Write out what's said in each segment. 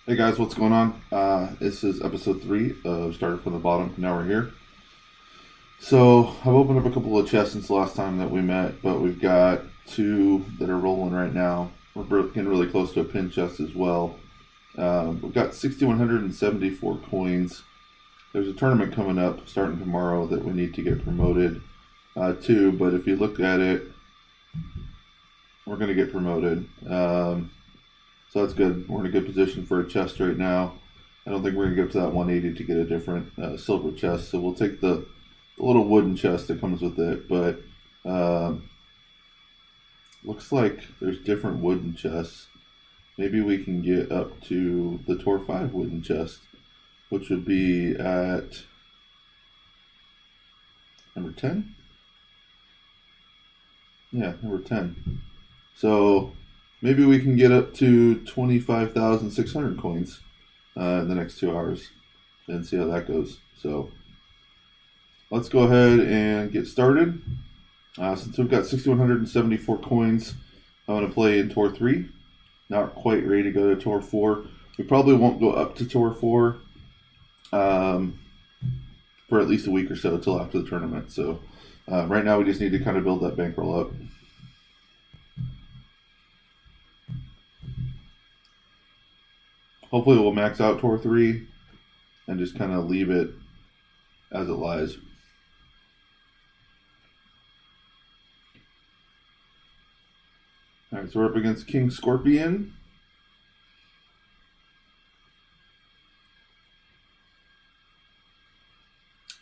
Hey guys, what's going on? This is episode 3 of Started from the Bottom. Now we're here. So I've opened up a couple of chests since the last time that we met, but we've got two that are rolling right now. We're getting really close to a pin chest as well. We've got 6,174 coins. There's a tournament coming up starting tomorrow that we need to get promoted to, but if you look at it, we're going to get promoted. So that's good. We're in a good position for a chest right now. I don't think we're going to get up to that 180 to get a different silver chest. So we'll take the little wooden chest that comes with it. But looks like there's different wooden chests. Maybe we can get up to the Tor 5 wooden chest, which would be at number 10? Yeah, number 10. So maybe we can get up to 25,600 coins in the next 2 hours and see how that goes. So let's go ahead and get started. Since we've got 6,174 coins, I'm going to play in Tor 3. Not quite ready to go to Tor 4. We probably won't go up to Tor 4 for at least a week or so until after the tournament. So right now we just need to kind of build that bankroll up. Hopefully we'll max out Tor 3 and just kind of leave it as it lies. Alright, so we're up against King Scorpion.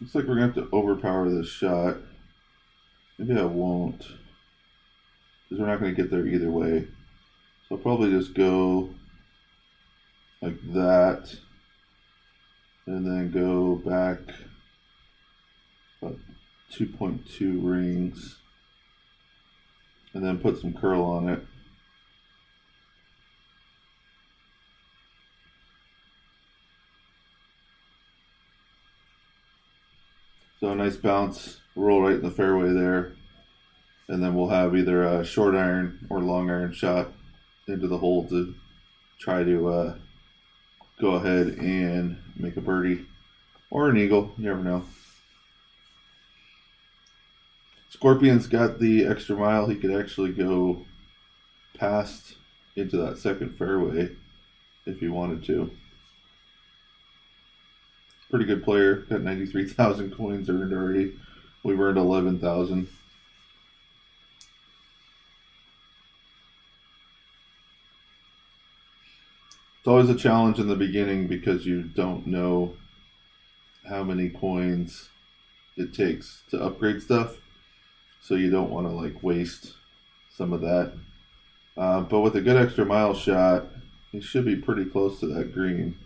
Looks like we're going to have to overpower this shot. Maybe I won't, because we're not going to get there either way. So I'll probably just go like that, and then go back about 2.2 rings, and then put some curl on it. So a nice bounce, roll right in the fairway there, and then we'll have either a short iron or long iron shot into the hole to try to go ahead and make a birdie or an eagle. You never know. Scorpion's got the extra mile. He could actually go past into that second fairway if he wanted to. Pretty good player. Got 93,000 coins earned already. We've earned 11,000. It's always a challenge in the beginning because you don't know how many coins it takes to upgrade stuff. So you don't want to like waste some of that. But with a good extra mile shot, he should be pretty close to that green.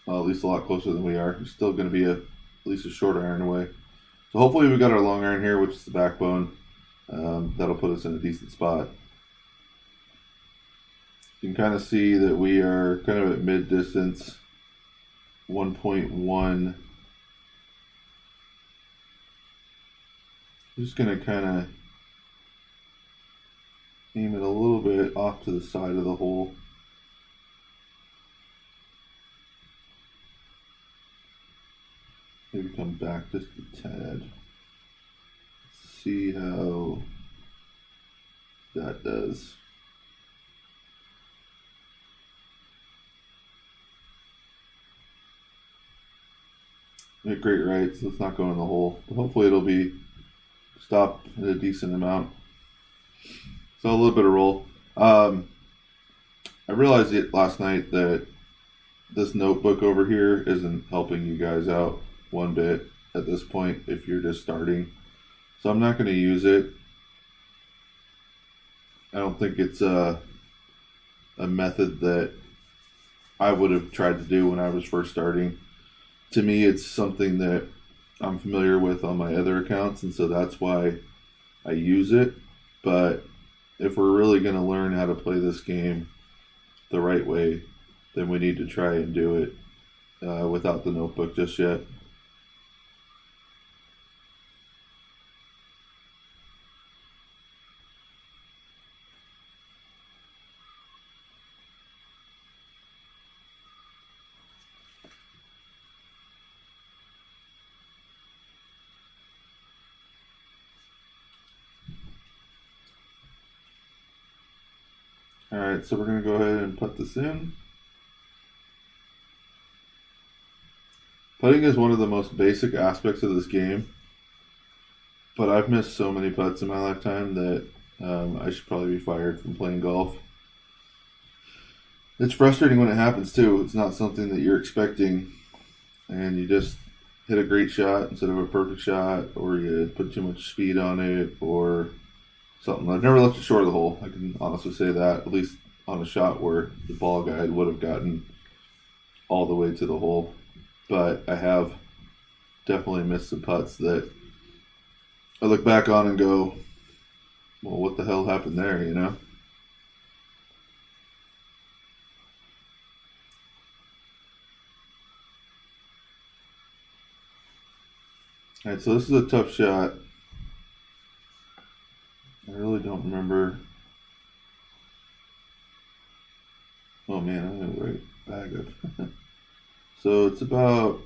Well, at least a lot closer than we are. He's still going to be at least a short iron away. So hopefully we got our long iron here, which is the backbone. That'll put us in a decent spot. You can kind of see that we are kind of at mid distance, 1.1. I'm just going to kind of aim it a little bit off to the side of the hole. Maybe come back just a tad. Let's see how that does. Make great right, so let's not go in the hole. But hopefully it'll be stopped at a decent amount. So a little bit of roll. I realized it last night that this notebook over here isn't helping you guys out one bit at this point if you're just starting. So I'm not going to use it. I don't think it's a method that I would have tried to do when I was first starting. To me, it's something that I'm familiar with on my other accounts, and so that's why I use it. But if we're really going to learn how to play this game the right way, then we need to try and do it without the notebook just yet. Alright, so we're going to go ahead and put this in. Putting is one of the most basic aspects of this game, but I've missed so many putts in my lifetime that I should probably be fired from playing golf. It's frustrating when it happens too. It's not something that you're expecting, and you just hit a great shot instead of a perfect shot, or you put too much speed on it, or something. I've never left it short of the hole. I can honestly say that, at least on a shot where the ball guide would have gotten all the way to the hole. But I have definitely missed some putts that I look back on and go, well, what the hell happened there, you know? All right, so this is a tough shot. I really don't remember. Oh man, I'm in the right bag of. So it's about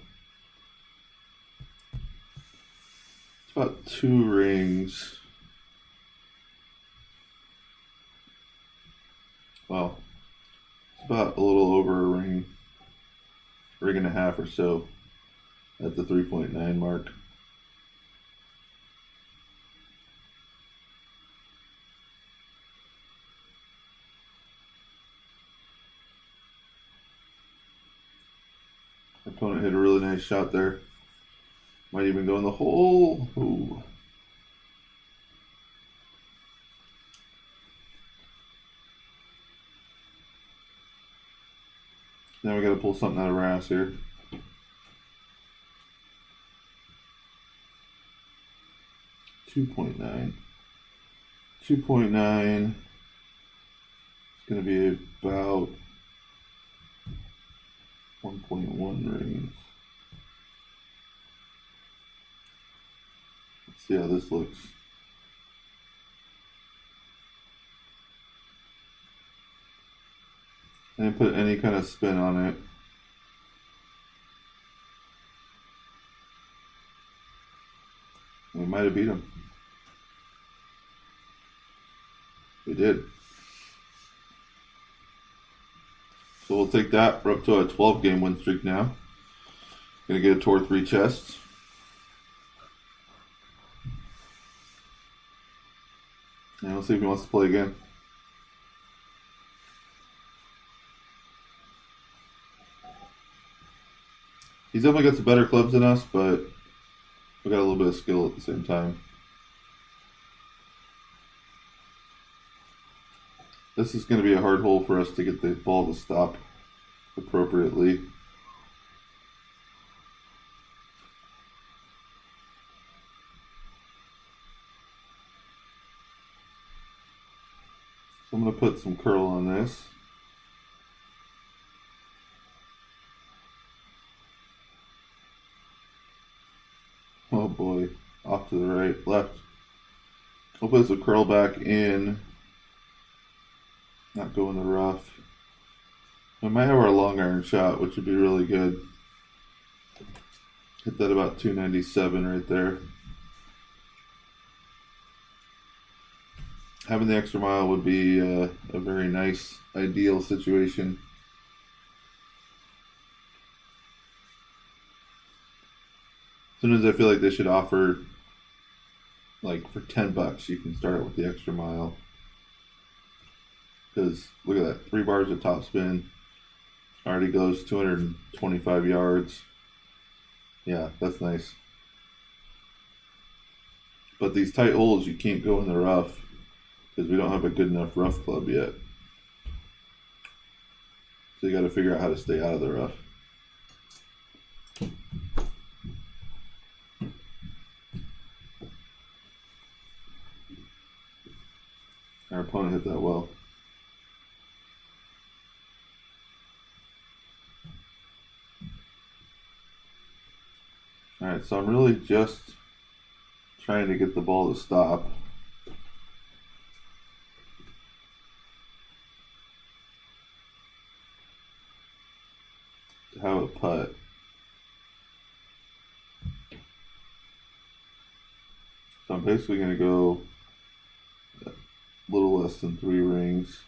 2 rings. Well, it's about a little over a ring and a half or so at the 3.9 mark. Our opponent hit a really nice shot there. Might even go in the hole. Ooh. Now we got to pull something out of our ass here. .9. 2.9 is going to be about 1.1 rings. Let's see how this looks. I didn't put any kind of spin on it. We might have beat him. We did. So we'll take that. We're up to a 12-game win streak now. Gonna get a Tour 3 chest. And we'll see if he wants to play again. He's definitely got some better clubs than us, but we got a little bit of skill at the same time. This is going to be a hard hole for us to get the ball to stop appropriately. So I'm going to put some curl on this. Oh boy, off to the right, left. I'll put some curl back in. Not go in the rough. We might have our long iron shot, which would be really good. Hit that about 297 right there. Having the extra mile would be a very nice, ideal situation. Sometimes I feel like they should offer, like for $10, you can start with the extra mile. Because look at that, 3 bars of topspin, already goes 225 yards. Yeah, that's nice. But these tight holes, you can't go in the rough because we don't have a good enough rough club yet. So you got to figure out how to stay out of the rough. Our opponent hit that well. Alright, so I'm really just trying to get the ball to stop. To have a putt. So I'm basically going to go a little less than 3 rings.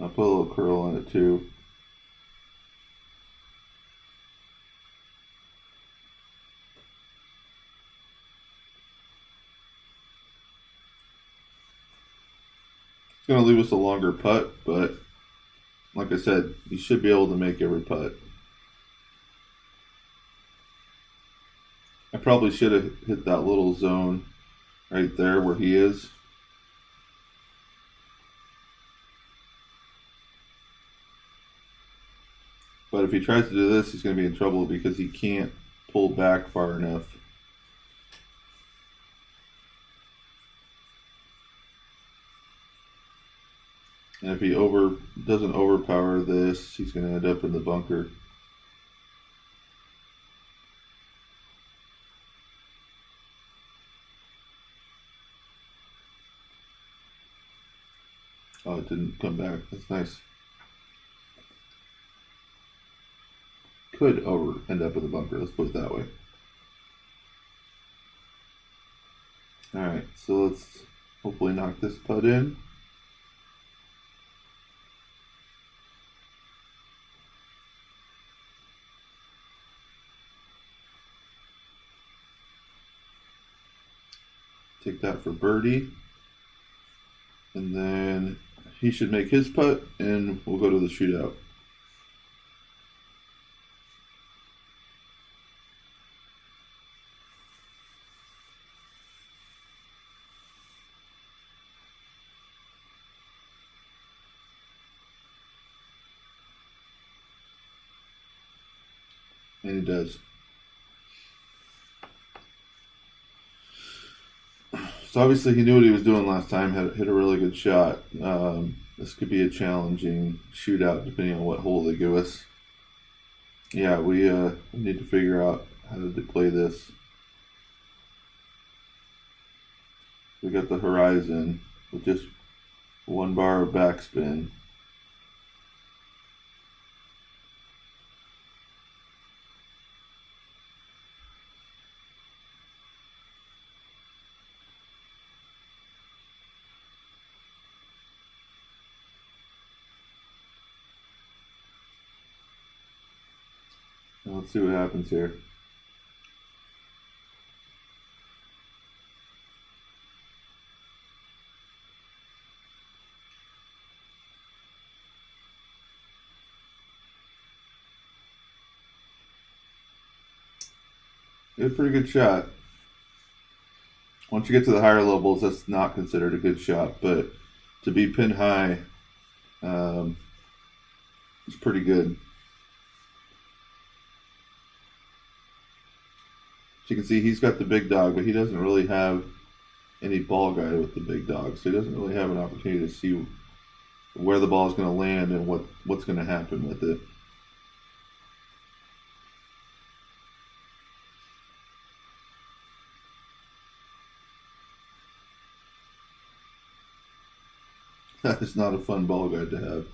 I'll put a little curl on it too. It's going to leave us a longer putt, but like I said, you should be able to make every putt. I probably should have hit that little zone right there where he is. But if he tries to do this, he's going to be in trouble because he can't pull back far enough. And if he doesn't overpower this, he's going to end up in the bunker. Oh, it didn't come back. That's nice. Could end up in the bunker. Let's put it that way. All right, so let's hopefully knock this putt in. Take that for birdie. And then he should make his putt, and we'll go to the shootout. And he does. So obviously he knew what he was doing last time, hit a really good shot. This could be a challenging shootout depending on what hole they give us. Yeah, we need to figure out how to play this. We got the horizon with just one bar of backspin. Let's see what happens here. It's a pretty good shot. Once you get to the higher levels, that's not considered a good shot, but to be pin high, it's pretty good. As you can see, he's got the big dog, but he doesn't really have any ball guide with the big dog, so he doesn't really have an opportunity to see where the ball is going to land and what's going to happen with it. That is not a fun ball guide to have.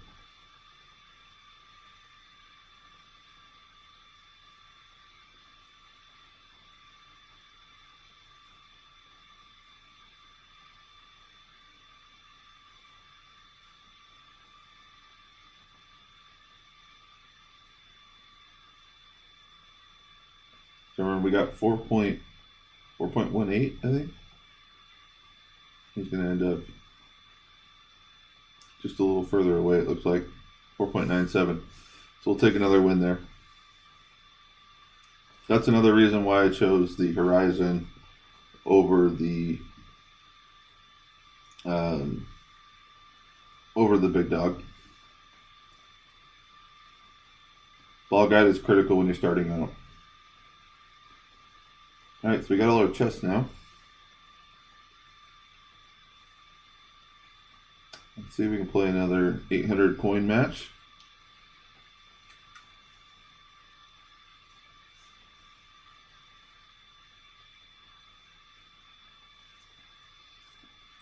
So remember, we got 4.18, I think. He's going to end up just a little further away, it looks like. 4.97. So we'll take another win there. That's another reason why I chose the horizon over the big dog. Ball guide is critical when you're starting out. Alright, so we got all our chests now. Let's see if we can play another 800 coin match.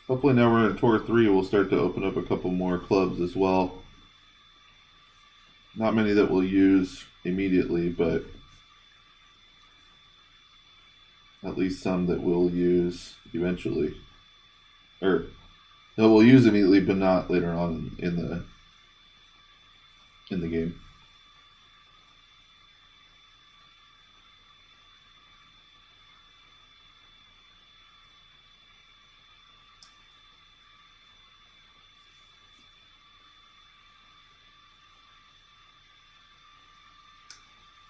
Hopefully now we're in Tour 3, we'll start to open up a couple more clubs as well. Not many that we'll use immediately, but at least some that we'll use eventually. Or that we'll use immediately, but not later on in the in the game.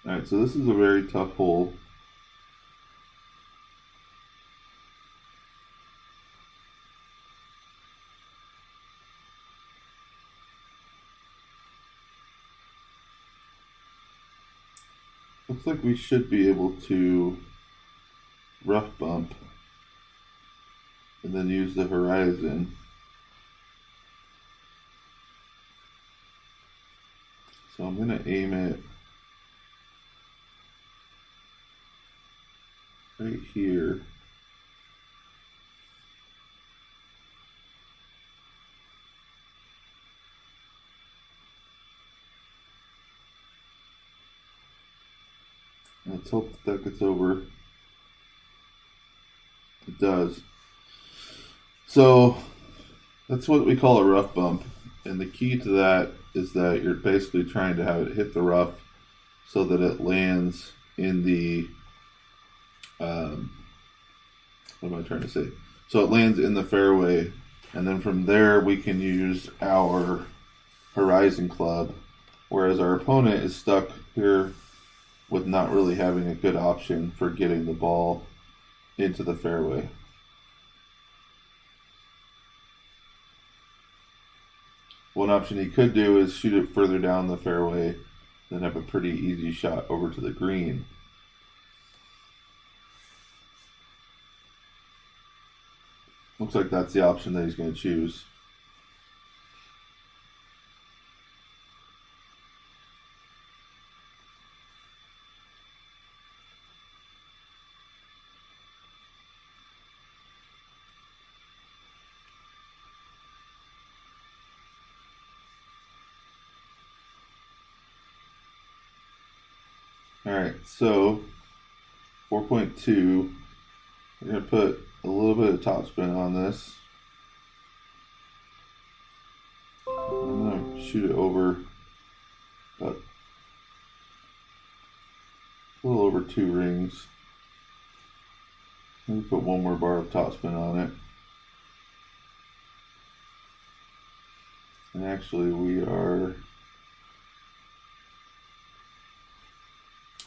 Alright, so this is a very tough hole. Looks like we should be able to rough bump and then use the horizon. So I'm going to aim it right here. Let's hope that gets over. It does. So that's what we call a rough bump. And the key to that is that you're basically trying to have it hit the rough so that it lands in the, what am I trying to say? So it lands in the fairway. And then from there we can use our horizon club. Whereas our opponent is stuck here with not really having a good option for getting the ball into the fairway. One option he could do is shoot it further down the fairway, then have a pretty easy shot over to the green. Looks like that's the option that he's going to choose. Alright, so 4.2, we're going to put a little bit of topspin on this. I'm going to shoot it over about a little over 2 rings. Maybe put one more bar of topspin on it. And actually we are,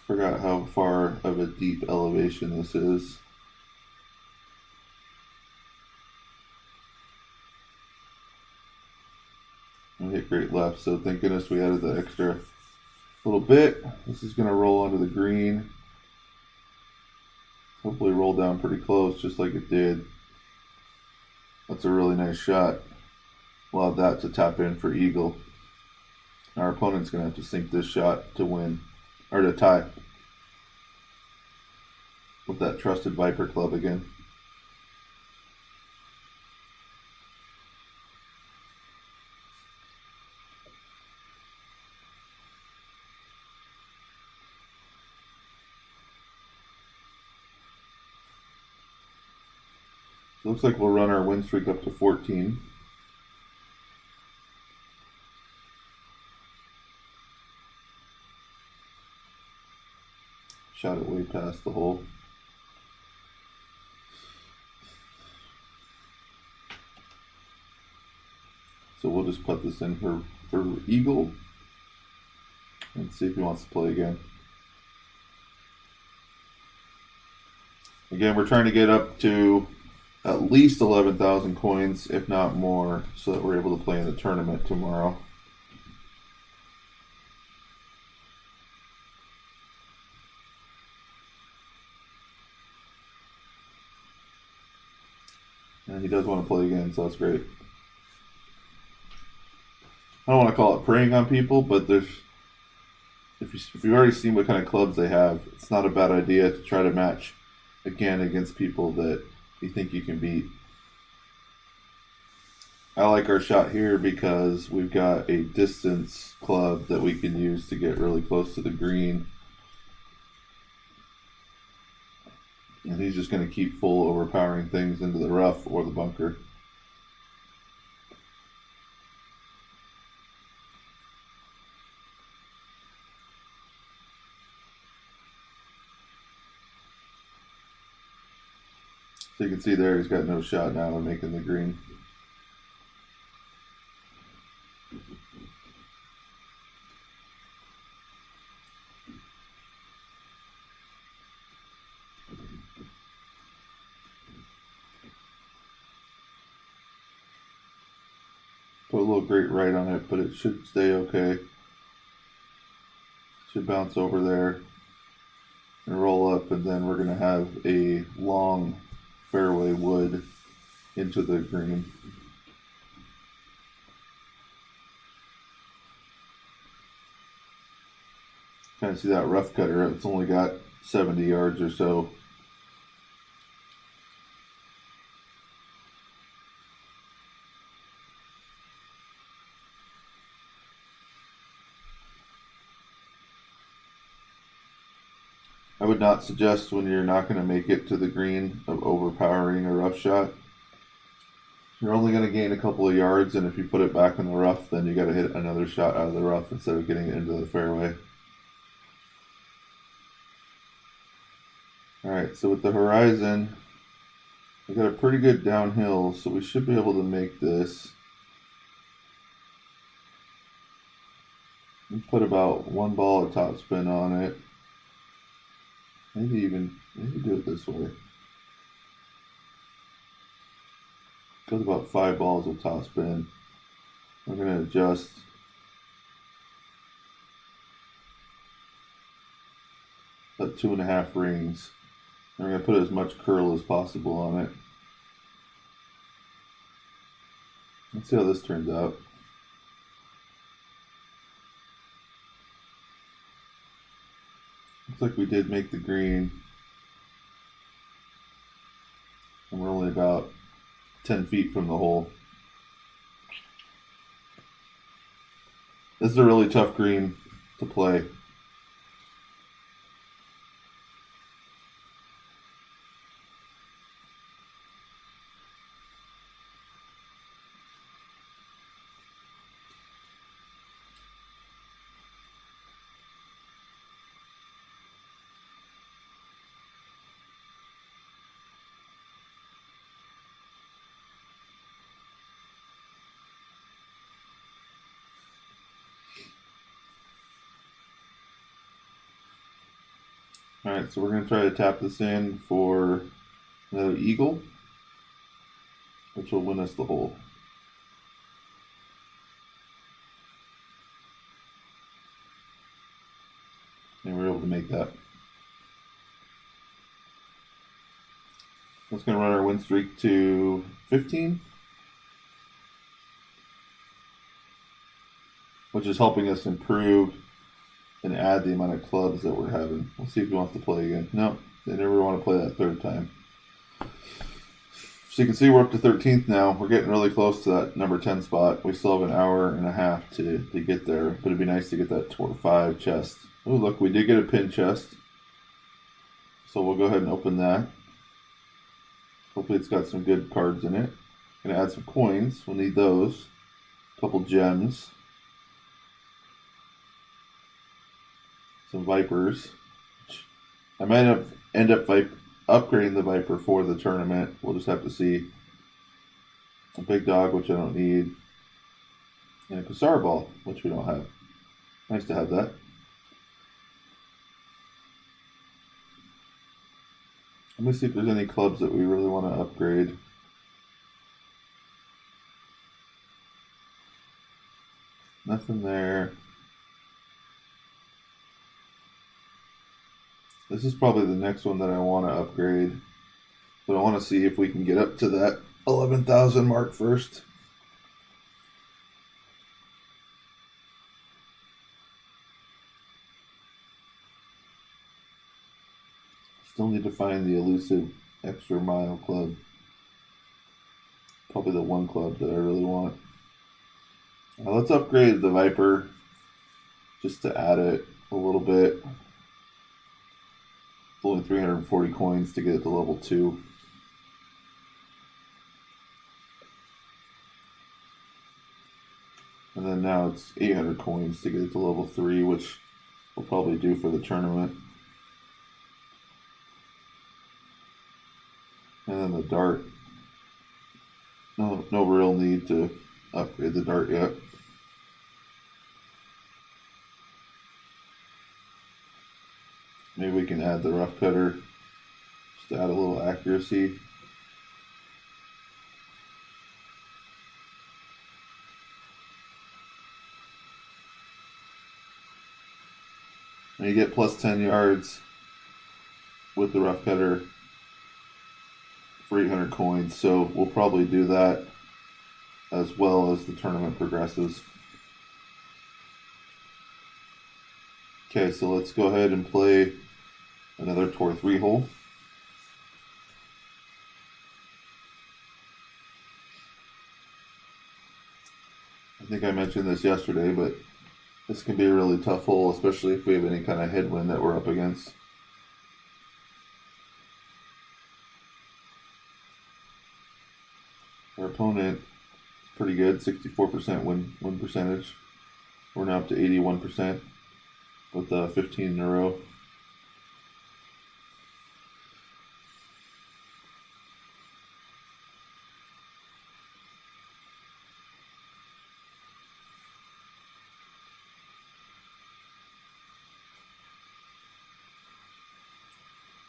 forgot how far of a deep elevation this is. We hit great left, so thank goodness we added the extra little bit. This is going to roll onto the green. Hopefully roll down pretty close, just like it did. That's a really nice shot. Allowed that to tap in for eagle. Our opponent's going to have to sink this shot to win, or to tie. With that trusted Viper club again. So looks like we'll run our win streak up to 14. Shot it way past the hole. So we'll just put this in for eagle and see if he wants to play again. Again, we're trying to get up to at least 11,000 coins, if not more, so that we're able to play in the tournament tomorrow. And he does want to play again, so that's great. I don't want to call it preying on people, but there's, if you've already seen what kind of clubs they have, it's not a bad idea to try to match again against people that you think you can beat. I like our shot here because we've got a distance club that we can use to get really close to the green. And he's just going to keep full overpowering things into the rough or the bunker. can see there, he's got no shot now of making the green. Put a little grate right on it, but it should stay okay. Should bounce over there and roll up, and then we're going to have a long fairway wood into the green. Kind of see that rough cutter. It's only got 70 yards or so. I would not suggest, when you're not going to make it to the green, of overpowering a rough shot. You're only going to gain a couple of yards, and if you put it back in the rough, then you got to hit another shot out of the rough instead of getting it into the fairway. Alright, so with the horizon, we got a pretty good downhill, so we should be able to make this. And put about one ball of topspin on it. Maybe do it this way. Go with about 5 balls of topspin. We're going to adjust about 2.5 rings. And we're going to put as much curl as possible on it. Let's see how this turns out. Looks like we did make the green. And we're only about 10 feet from the hole. This is a really tough green to play. Alright, so we're going to try to tap this in for another eagle, which will win us the hole. And we're able to make that. That's going to run our win streak to 15, which is helping us improve and add the amount of clubs that we're having. We'll see if he wants to play again. No, they never want to play that third time. So you can see we're up to 13th now. We're getting really close to that number 10 spot. We still have an hour and a half to get there, but it'd be nice to get that 4-5 chest. Oh, look, we did get a pin chest. So we'll go ahead and open that. Hopefully it's got some good cards in it. Gonna add some coins. We'll need those. A couple gems. Some Vipers. I might end up upgrading the Viper for the tournament. We'll just have to see. A big dog, which I don't need. And a Kusar ball, which we don't have. Nice to have that. Let me see if there's any clubs that we really want to upgrade. Nothing there. This is probably the next one that I want to upgrade. But I want to see if we can get up to that 11,000 mark first. Still need to find the elusive extra mile club. Probably the one club that I really want. Now let's upgrade the Viper just to add it a little bit. It's only 340 coins to get it to level 2. And then now it's 800 coins to get it to level 3, which we'll probably do for the tournament. And then the dart. No real need to upgrade the dart yet. Maybe we can add the rough cutter, just to add a little accuracy. And you get plus 10 yards with the rough cutter for 800 coins, so we'll probably do that as well as the tournament progresses. Okay, so let's go ahead and play another Tour 3 hole. I think I mentioned this yesterday, but this can be a really tough hole, especially if we have any kind of headwind that we're up against. Our opponent is pretty good, 64% win percentage. We're now up to 81% with 15 in a row.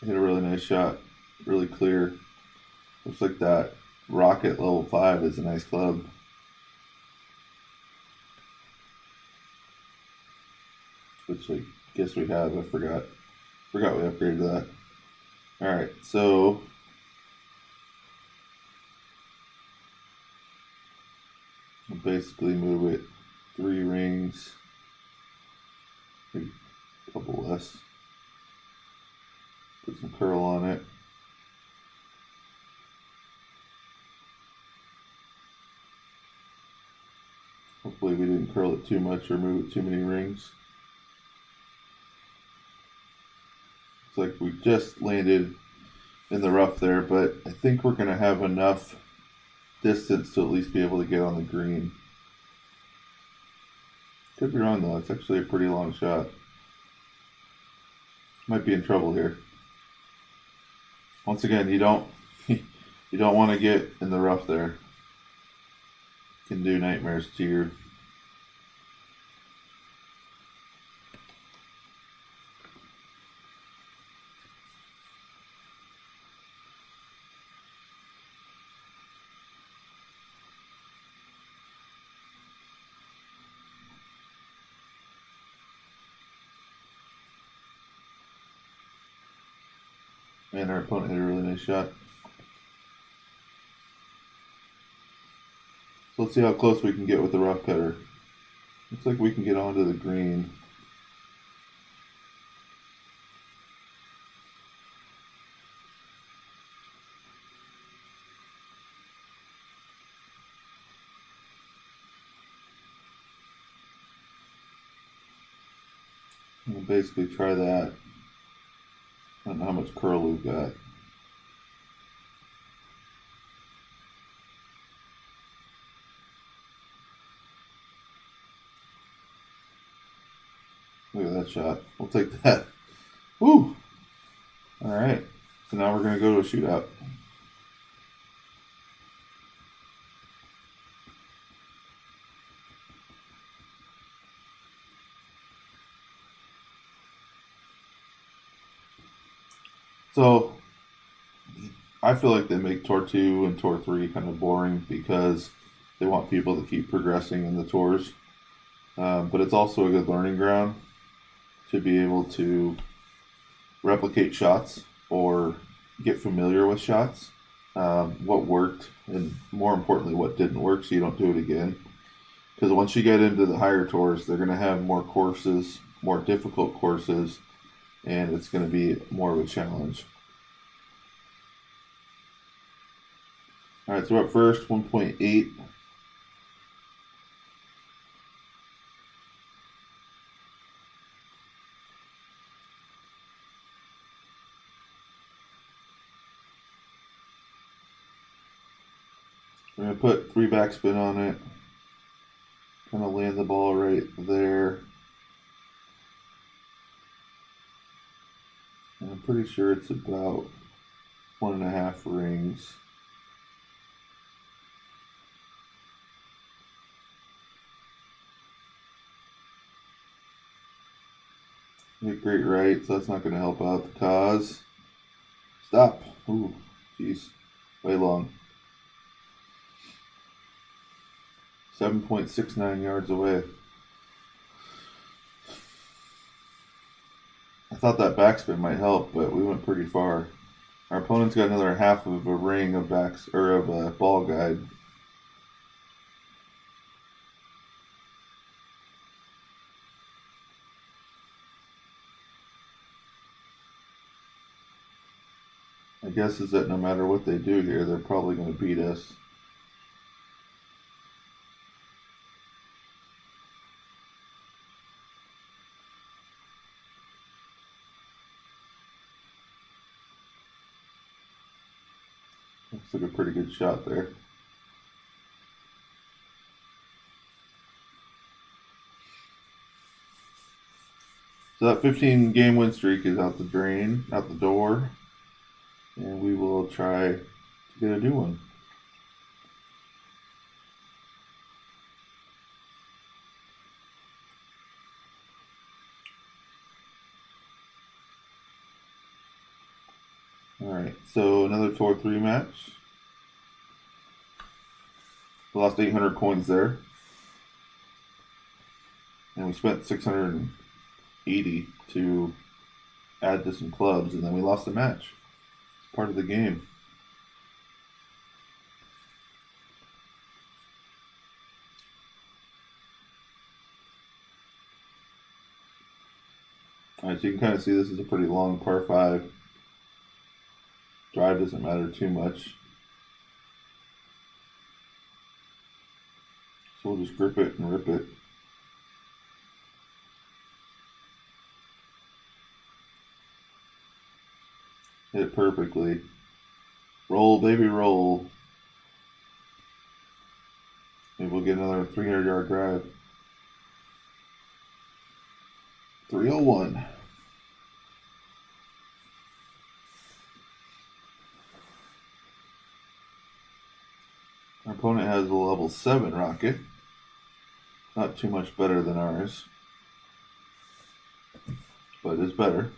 Hit a really nice shot, really clear. Looks like that Rocket level 5 is a nice club. Which I guess we have. I forgot we upgraded that. Alright, so I'll basically move it 3 rings, maybe a couple less. Put some curl on it. Hopefully we didn't curl it too much or move it too many rings. It's like we just landed in the rough there, but I think we're going to have enough distance to at least be able to get on the green. Could be wrong though, it's actually a pretty long shot. Might be in trouble here. Once again, you don't want to get in the rough there. Can do nightmares to your and our opponent hit a really nice shot. So let's see how close we can get with the rough cutter. Looks like we can get onto the green. We'll basically try that. I don't know how much curl we've got. Look at that shot. We'll take that. Woo! Alright. So now we're going to go to a shootout. So I feel like they make Tour 2 and Tour 3 kind of boring because they want people to keep progressing in the tours. But it's also a good learning ground to be able to replicate shots or get familiar with shots, what worked, and more importantly, what didn't work, so you don't do it again. Because once you get into the higher tours, they're going to have more courses, more difficult courses, and it's going to be more of a challenge. All right, so we're up first, 1.8. We're going to put 3 backspin on it, kind of land the ball right there. And I'm pretty sure it's about 1.5 rings. Hit great right, so that's not going to help out the cause. Stop. Ooh, jeez. Way long. 7.69 yards away. I thought that backspin might help, but we went pretty far. Our opponent's got another half of a ring of a ball guide. My guess is that no matter what they do here, they're probably going to beat us. Looks like a pretty good shot there. So that 15 game win streak is out the drain, out the door, and we will try to get a new one. Alright, so another Tour 3 match. We lost 800 coins there. And we spent 680 to add to some clubs, and then we lost the match. It's part of the game. Alright, so you can kind of see this is a pretty long par 5. Drive doesn't matter too much. So we'll just grip it and rip it. Hit it perfectly. Roll, baby, roll. Maybe we'll get another 300-yard drive. 301. Our opponent has a level 7 rocket. Not too much better than ours, but it's better.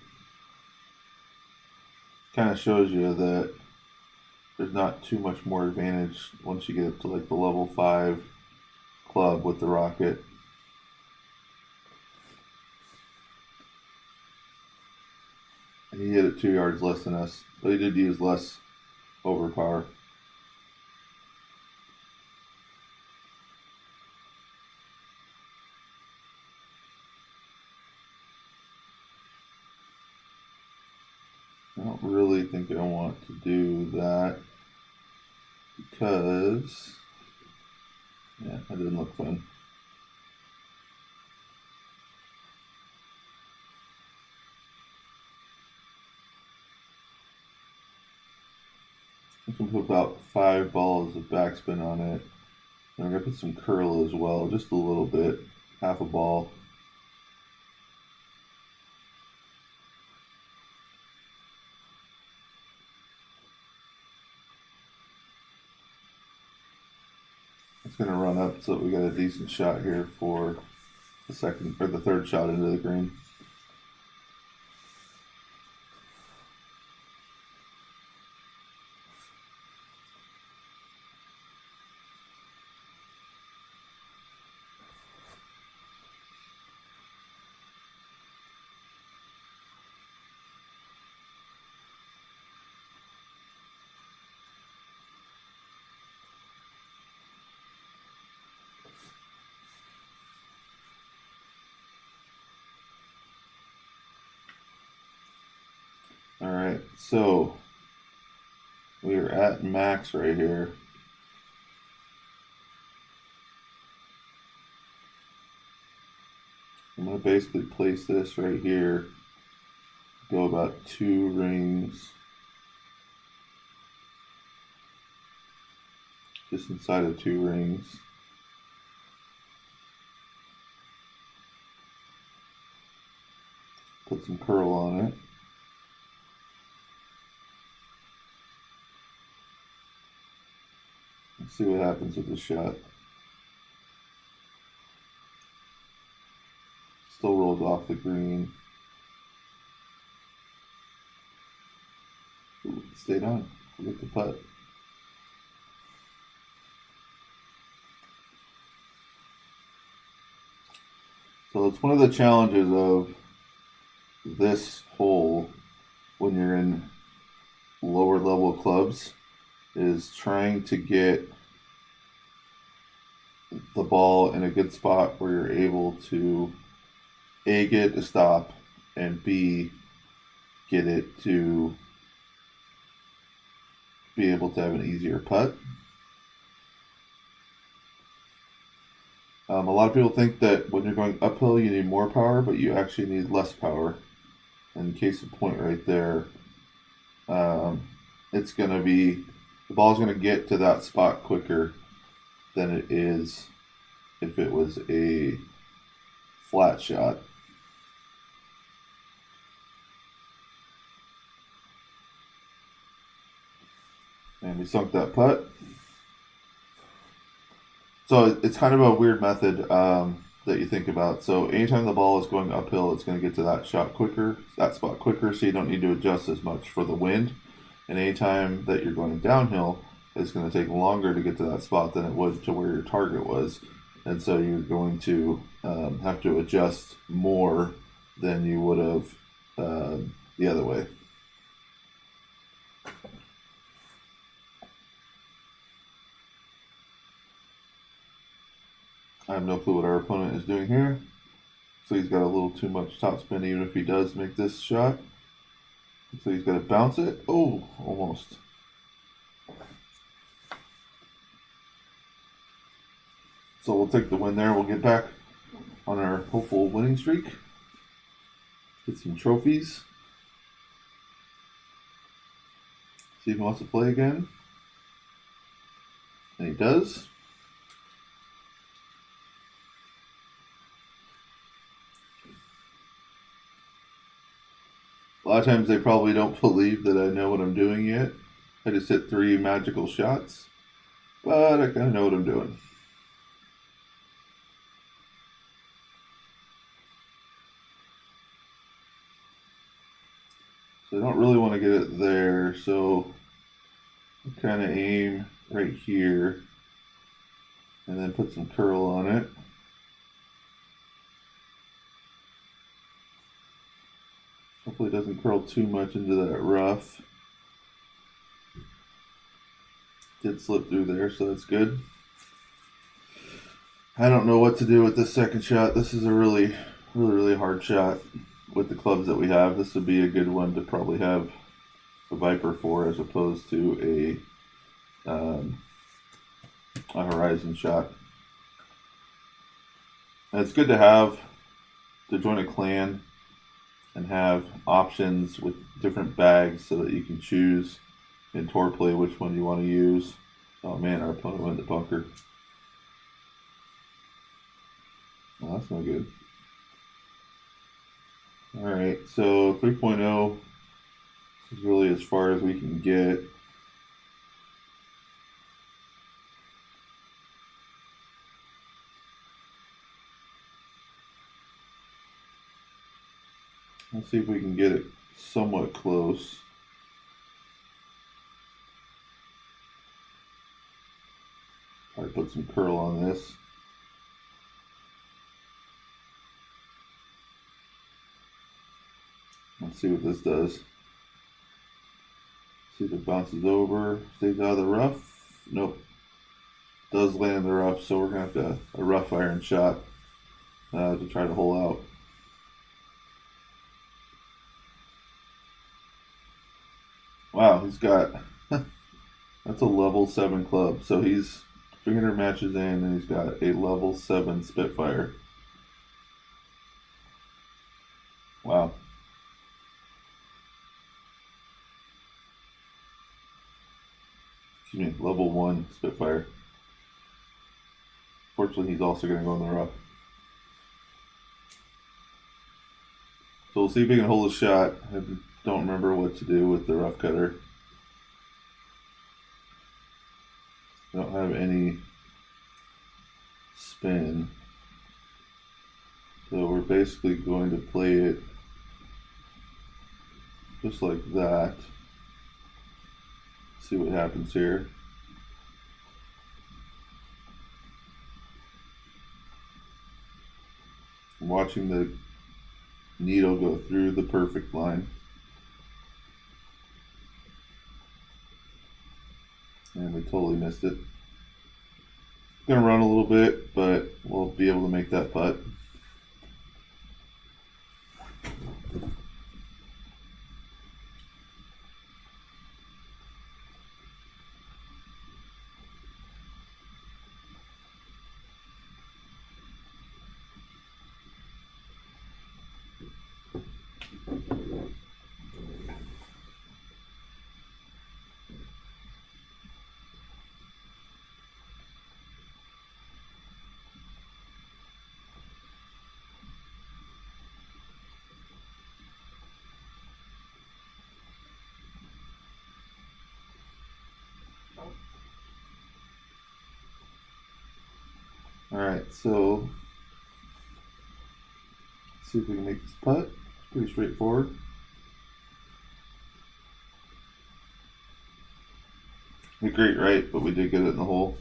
Kind of shows you that there's not too much more advantage once you get up to like the level 5 club with the rocket. And he hit it 2 yards less than us, but he did use less overpower. I don't really think I want to do that because, yeah, that didn't look fun. I can put about 5 balls of backspin on it. And I'm going to put some curl as well, just a little bit, half a ball. It's going to run up so that we got a decent shot here for the second or the third shot into the green. Alright, so we are at max right here. I'm going to basically place this right here, go about 2 rings, just inside of 2 rings. Put some curl on it. Let's see what happens with the shot. Still rolls off the green. Ooh, stayed on. Look at the putt. So it's one of the challenges of this hole when you're in lower level clubs is trying to get the ball in a good spot where you're able to A, get it to stop, and B, get it to be able to have an easier putt. A lot of people think that when you're going uphill you need more power, but you actually need less power. In case of point right there, it's going to be, the ball's going to get to that spot quicker than it is if it was a flat shot. And we sunk that putt. So it's kind of a weird method that you think about. So anytime the ball is going uphill, it's going to get to that shot quicker, that spot quicker, so you don't need to adjust as much for the wind. And anytime that you're going downhill, it's going to take longer to get to that spot than it would to where your target was. And so you're going to have to adjust more than you would have the other way. I have no clue what our opponent is doing here. So he's got a little too much topspin even if he does make this shot. So he's got to bounce it. Oh, almost. So we'll take the win there. We'll get back on our hopeful winning streak. Get some trophies. See if he wants to play again. And he does. A lot of times they probably don't believe that I know what I'm doing yet. I just hit 3 magical shots, but I kind of know what I'm doing. So I don't really want to get it there, so I kind of aim right here and then put some curl on it. Hopefully it doesn't curl too much into that rough. Did slip through there, so that's good. I don't know what to do with this second shot. This is a really hard shot with the clubs that we have. This would be a good one to probably have a Viper for as opposed to a Horizon shot. And it's good to have to join a clan and have options with different bags so that you can choose in tour play which one you want to use. Oh man, our opponent went to bunker. Well, that's no good. Alright, so 3.0 is really as far as we can get. Let's see if we can get it somewhat close. Probably put some curl on this. Let's see what this does. See if it bounces over, stays out of the rough. Nope. Does land in the rough, so we're going to have a rough iron shot to try to hole out. Wow, he's got, that's a level 7 club. So he's 300 matches in and he's got a level 7 Spitfire. Wow. Excuse me, level 1 Spitfire. Fortunately, he's also going to go in the rough. So we'll see if we can hold a shot. I don't remember what to do with the rough cutter. I don't have any spin. So we're basically going to play it just like that. See what happens here. I'm watching the needle go through the perfect line. And we totally missed it. Gonna run a little bit, but we'll be able to make that putt. Alright, so let's see if we can make this putt. It's pretty straightforward. A great right, but we did get it in the hole.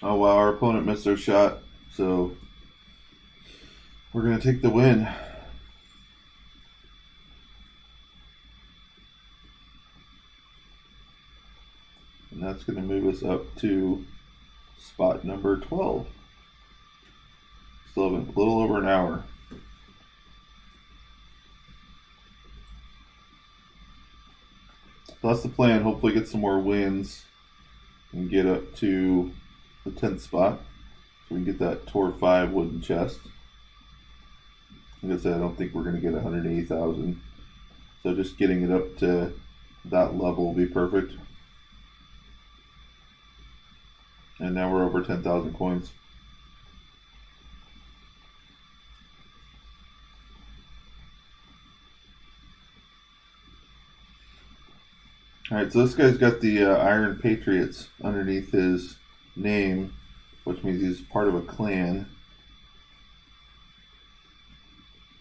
Oh wow, our opponent missed their shot, so we're going to take the win. And that's going to move us up to spot number 12. Still have a little over an hour. So that's the plan. Hopefully get some more wins and get up to the 10th spot. So we can get that Tour 5 wooden chest. Like I said, I don't think we're going to get 180,000. So just getting it up to that level will be perfect. And now we're over 10,000 coins. Alright, so this guy's got the Iron Patriots underneath his name, which means he's part of a clan.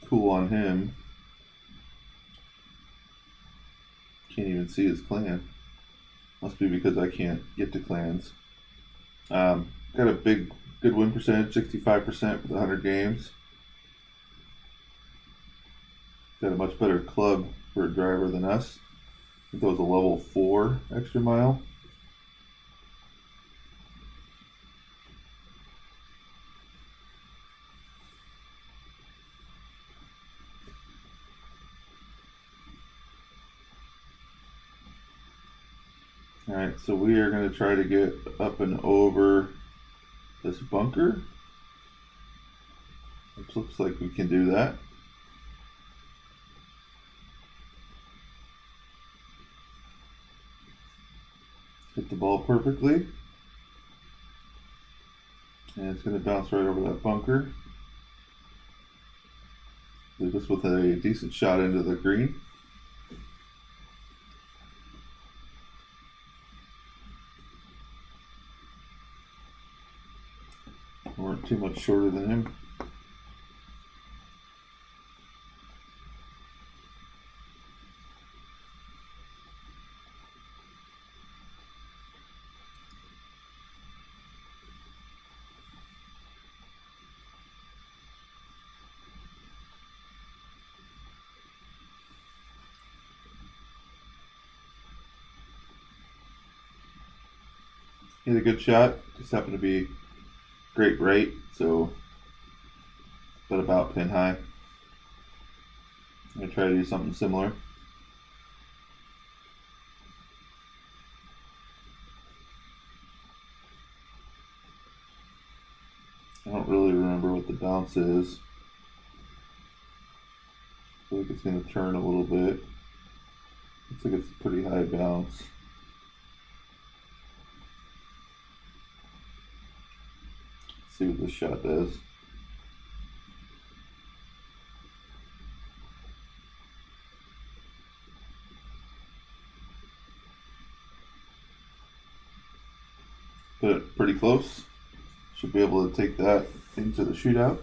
Cool on him. Can't even see his clan. Must be because I can't get to clans. Got a good win percentage, 65% with 100 games. Got a much better club for a driver than us. I think that was a level 4 extra mile. Alright, so we are going to try to get up and over this bunker. It looks like we can do that. Hit the ball perfectly. And it's going to bounce right over that bunker. Leave us with a decent shot into the green. We weren't too much shorter than him. Hit a good shot. Just happened to be great right, so but about pin high. I'm gonna try to do something similar. I don't really remember what the bounce is. I feel like it's gonna turn a little bit. Looks like it's a pretty high bounce. See what this shot does. Put it pretty close. Should be able to take that into the shootout.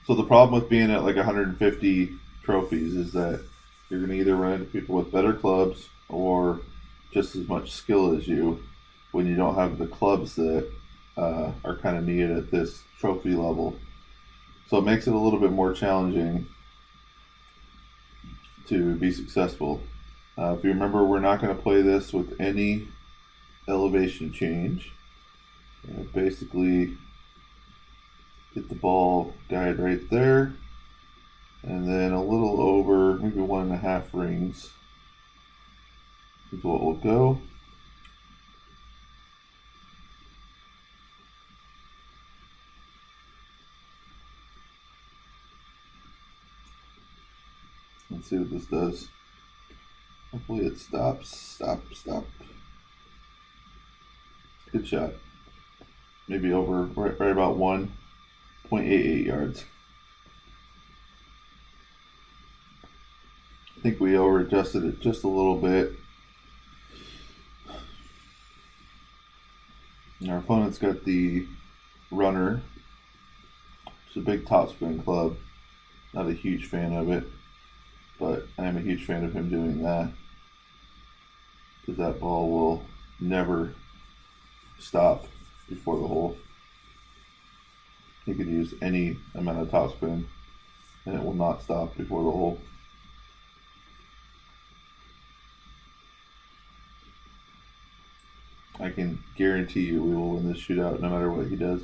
So the problem with being at like 150 trophies is that you're going to either run into people with better clubs or just as much skill as you when you don't have the clubs that are kind of needed at this trophy level. So it makes it a little bit more challenging to be successful. If you remember, we're not going to play this with any elevation change. Basically, get the ball guide right there, and then a little over, maybe 1.5 rings is what will go. Let's see what this does. Hopefully it stops. Stop. Good shot. Maybe over right about 1.88 yards. I think we over adjusted it just a little bit. And our opponent's got the runner. It's a big topspin club. Not a huge fan of it, but I am a huge fan of him doing that, because that ball will never stop before the hole. He could use any amount of topspin and it will not stop before the hole. I can guarantee you we will win this shootout no matter what he does.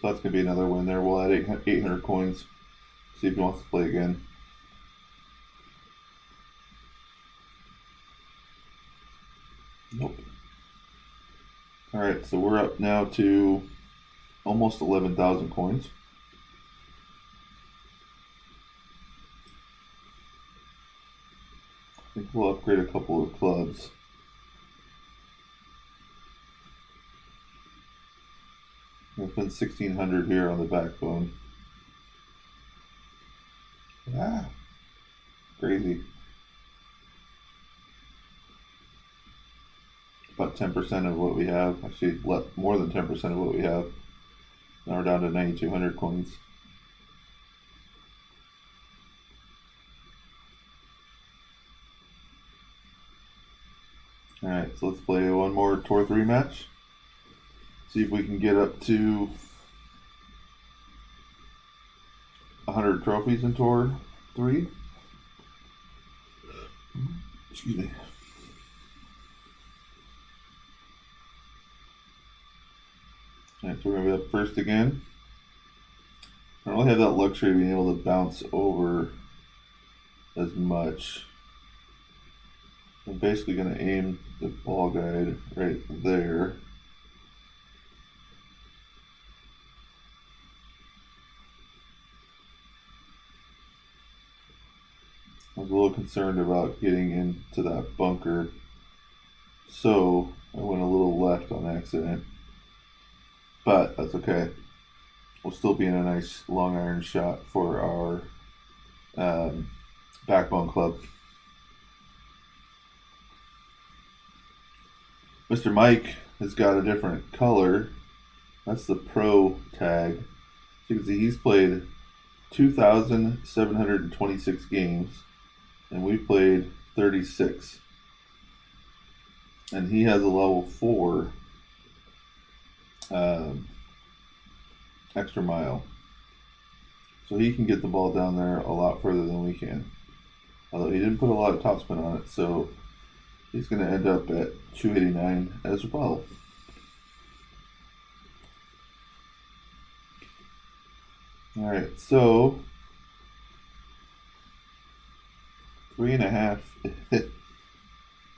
So that's going to be another win there. We'll add 800 coins. See if he wants to play again. Nope. Alright, so we're up now to almost 11,000 coins. I think we'll upgrade a couple of clubs. We'll spend 1,600 here on the backbone. Crazy. About 10% of what we have. Actually, more than 10% of what we have. Now we're down to 9,200 coins. Alright, so let's play one more Tour 3 match. See if we can get up to 100 trophies in Tour 3. Excuse me. Alright, so we're going to be up first again. I don't really have that luxury of being able to bounce over as much. I'm basically going to aim the ball guide right there. I was a little concerned about getting into that bunker, so I went a little left on accident. But that's okay. We'll still be in a nice long iron shot for our backbone club. Mr. Mike has got a different color. That's the pro tag. So you can see he's played 2,726 games, and we played 36. And he has a level 4 extra mile. So he can get the ball down there a lot further than we can. Although he didn't put a lot of topspin on it, so he's going to end up at 289 as well. All right, so 3.5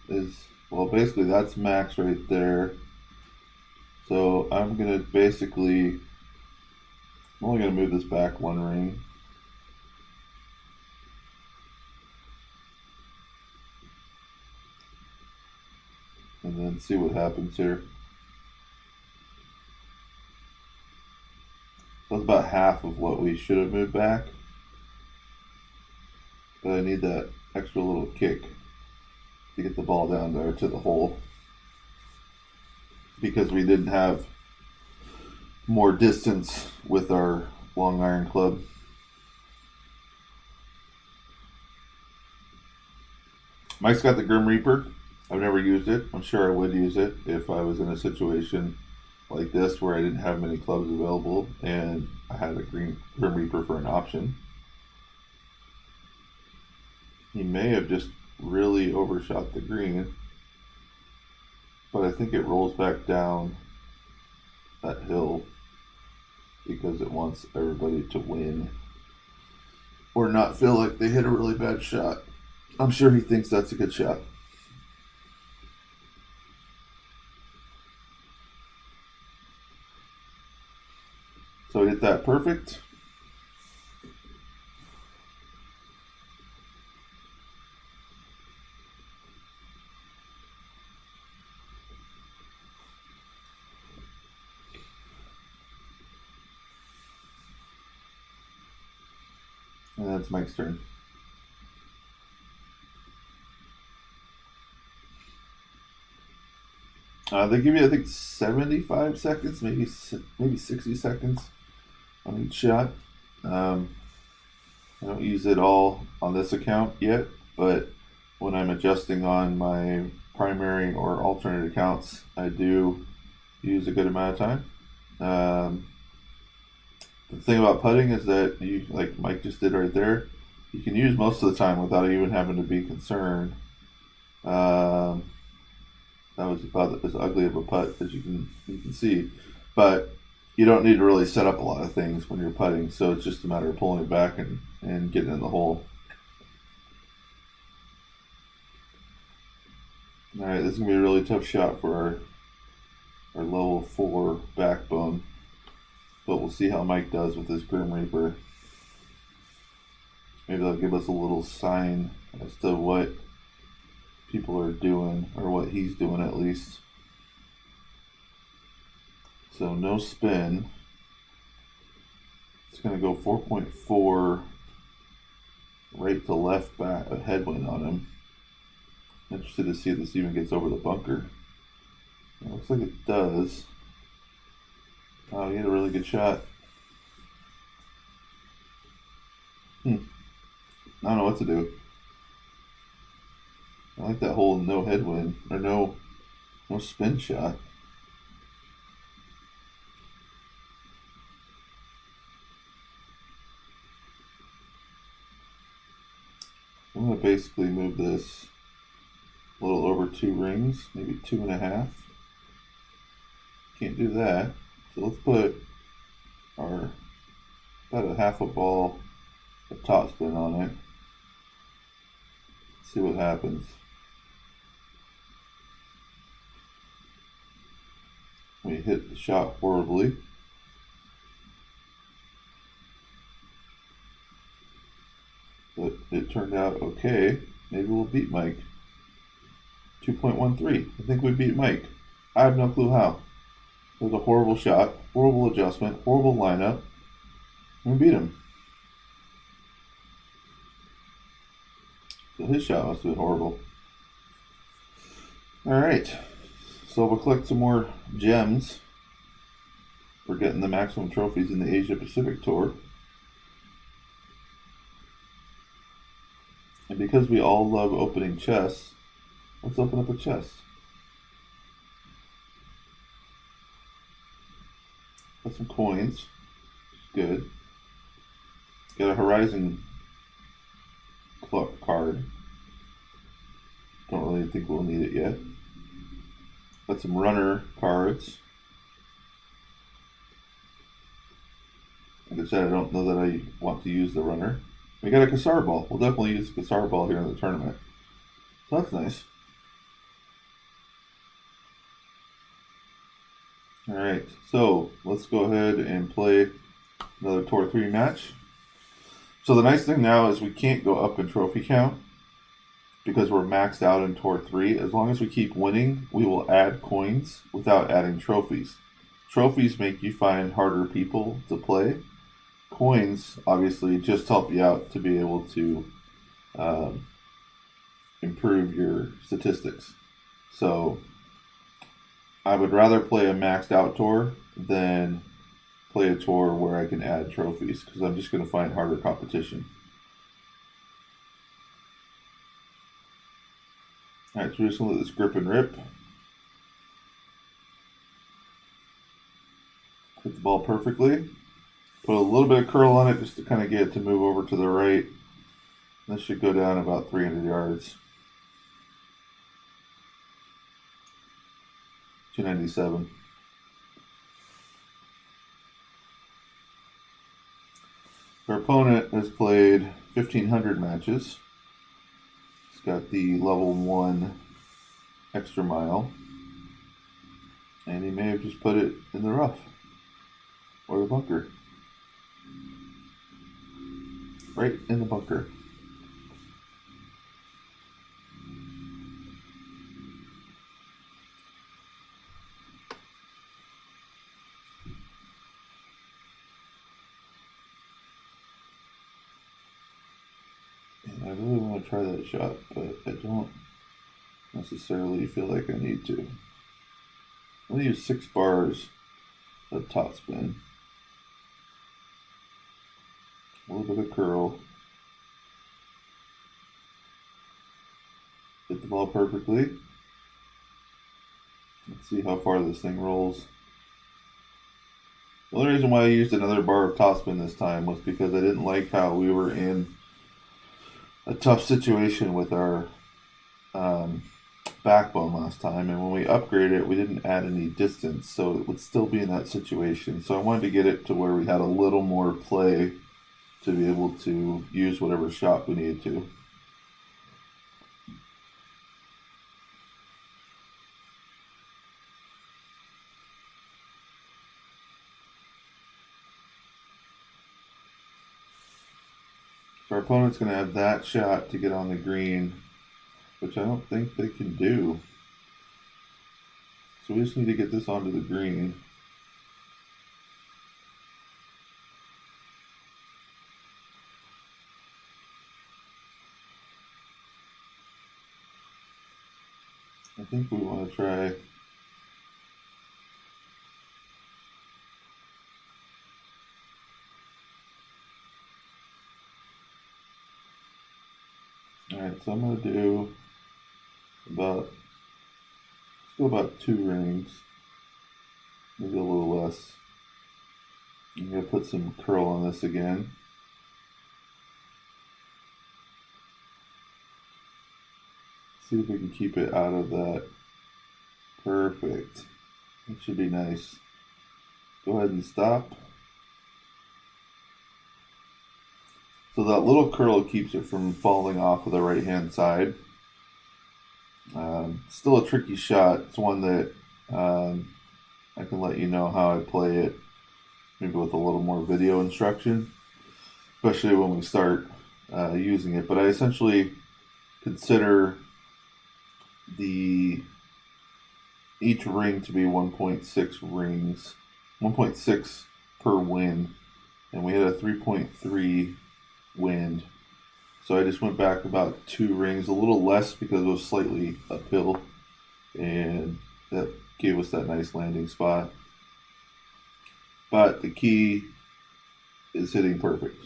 is, well, basically that's max right there. So I'm going to basically, I'm only going to move this back one ring. And then see what happens here. That's about half of what we should have moved back. But I need that extra little kick to get the ball down there to the hole. Because we didn't have more distance with our long iron club. Mike's got the Grim Reaper. I've never used it. I'm sure I would use it if I was in a situation like this where I didn't have many clubs available and I had a Grim Reaper for an option. He may have just really overshot the green, but I think it rolls back down that hill because it wants everybody to win or not feel like they hit a really bad shot. I'm sure he thinks that's a good shot. So hit that perfect. And that's Mike's turn. They give you, I think, 75 seconds, maybe 60 seconds on each shot. I don't use it all on this account yet, but when I'm adjusting on my primary or alternate accounts, I do use a good amount of time. The thing about putting is that you, like Mike just did right there, you can use most of the time without even having to be concerned. That was about as ugly of a putt as you can see, but you don't need to really set up a lot of things when you're putting. So it's just a matter of pulling it back and getting in the hole. All right, this is gonna be a really tough shot for our level 4 backbone, but we'll see how Mike does with this Grim Reaper. Maybe they'll give us a little sign as to what people are doing, or what he's doing at least. So no spin. It's going to go 4.4 right to left back, a headwind on him. Interested to see if this even gets over the bunker. It looks like it does. Oh, he had a really good shot. I don't know what to do. I like that whole no headwind, or no spin shot. I'm going to basically move this a little over 2 rings, maybe 2.5. Can't do that. So let's put our about a half a ball of top spin on it. See what happens. We hit the shot horribly. But it turned out okay. Maybe we'll beat Mike. 2.13. I think we beat Mike. I have no clue how. It was a horrible shot, horrible adjustment, horrible lineup. We beat him. So his shot must have been horrible. Alright. So we'll collect some more gems for getting the maximum trophies in the Asia Pacific Tour. And because we all love opening chests, let's open up a chest. Got some coins. Good. Got a Horizon card. Don't really think we'll need it yet. Got some runner cards. Like I said, I don't know that I want to use the runner. We got a Cassar ball. We'll definitely use a Cassar ball here in the tournament. So that's nice. Alright, so let's go ahead and play another Tour 3 match. So the nice thing now is we can't go up in trophy count because we're maxed out in Tour 3. As long as we keep winning, we will add coins without adding trophies. Trophies make you find harder people to play. Coins, obviously, just help you out to be able to improve your statistics. So I would rather play a maxed out tour than play a tour where I can add trophies because I'm just going to find harder competition. Alright, so we're just going to let this grip and rip. Hit the ball perfectly. Put a little bit of curl on it just to kind of get it to move over to the right. This should go down about 300 yards. 297. Our opponent has played 1,500 matches. He's got the level 1 extra mile. And he may have just put it in the rough or the bunker. Right in the bunker. And I really want to try that shot, but I don't necessarily feel like I need to. I'm going to use 6 bars of top spin. A little bit of curl. Hit the ball perfectly. Let's see how far this thing rolls. The only reason why I used another bar of topspin this time was because I didn't like how we were in a tough situation with our backbone last time, and when we upgraded it, we didn't add any distance, so it would still be in that situation. So I wanted to get it to where we had a little more play to be able to use whatever shot we needed to. So our opponent's going to have that shot to get on the green, which I don't think they can do. So we just need to get this onto the green. I think we want to try Alright, so I'm going to do about, still about 2 rings, maybe a little less. I'm going to put some curl on this again. See if we can keep it out of that. Perfect. That should be nice. Go ahead and stop. So that little curl keeps it from falling off of the right hand side. Still a tricky shot. It's one that I can let you know how I play it, maybe with a little more video instruction, especially when we start using it. But I essentially consider each ring to be 1.6 rings, 1.6 per wind, and we had a 3.3 wind. So I just went back about 2 rings, a little less because it was slightly uphill, and that gave us that nice landing spot. But the key is hitting perfect.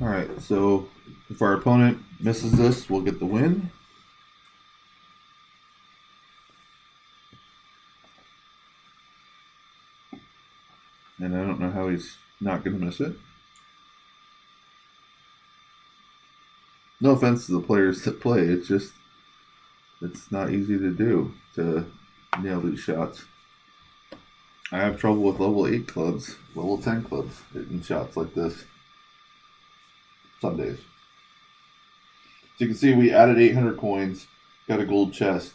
Alright, so if our opponent misses this, we'll get the win. And I don't know how he's not going to miss it. No offense to the players that play. It's not easy to do to nail these shots. I have trouble with level 8 clubs, level 10 clubs hitting shots like this some days. So you can see we added 800 coins, got a gold chest,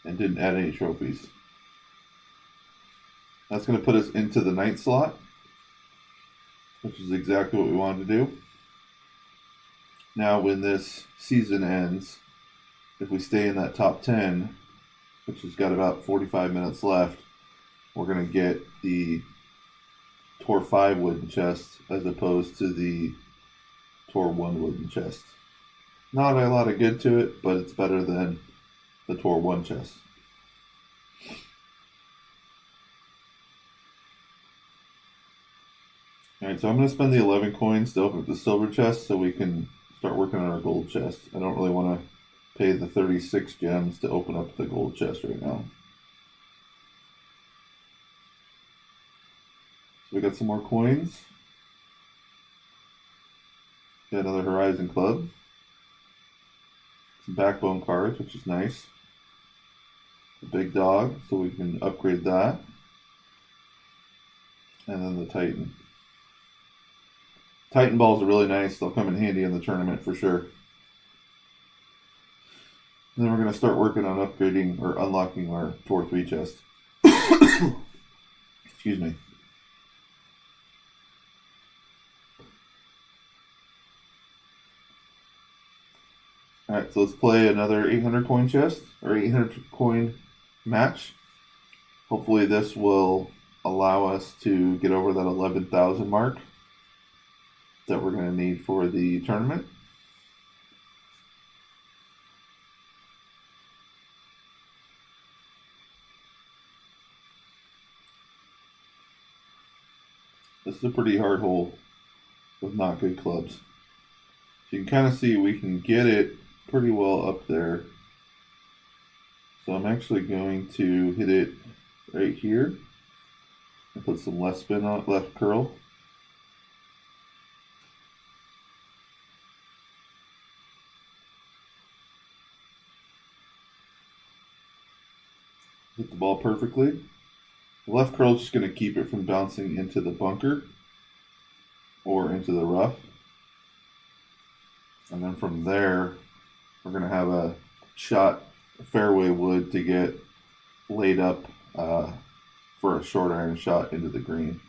and didn't add any trophies. That's going to put us into the night slot, which is exactly what we wanted to do. Now, when this season ends, if we stay in that top 10, which has got about 45 minutes left, we're going to get the Tour 5 wooden chest as opposed to the Tour 1 wooden chest. Not a lot of good to it, but it's better than the Tour 1 chest. Alright, so I'm going to spend the 11 coins to open up the silver chest so we can start working on our gold chest. I don't really want to pay the 36 gems to open up the gold chest right now. So we got some more coins. Got another Horizon Club. Some backbone cards, which is nice. The big dog, so we can upgrade that. And then the Titan. Titan balls are really nice. They'll come in handy in the tournament for sure. And then we're going to start working on upgrading or unlocking our Tour 3 chest. Excuse me. Alright, so let's play another 800 coin chest, or 800 coin match. Hopefully this will allow us to get over that 11,000 mark that we're going to need for the tournament. This is a pretty hard hole with not good clubs. So you can kind of see we can get it pretty well up there. So I'm actually going to hit it right here and put some left spin on it, left curl. Hit the ball perfectly. The left curl is just going to keep it from bouncing into the bunker or into the rough. And then from there, we're going to have a shot fairway wood to get laid up for a short iron shot into the green.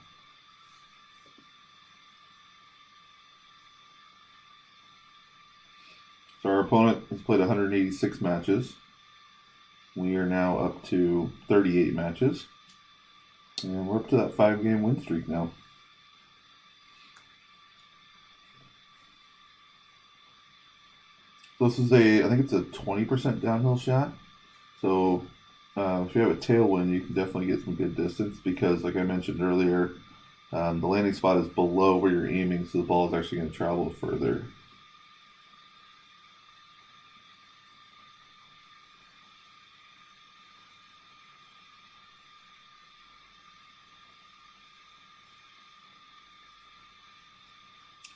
So our opponent has played 186 matches. We are now up to 38 matches. And we're up to that 5-game win streak now. This is I think it's a 20% downhill shot. So if you have a tailwind, you can definitely get some good distance because, like I mentioned earlier, the landing spot is below where you're aiming, so the ball is actually going to travel further.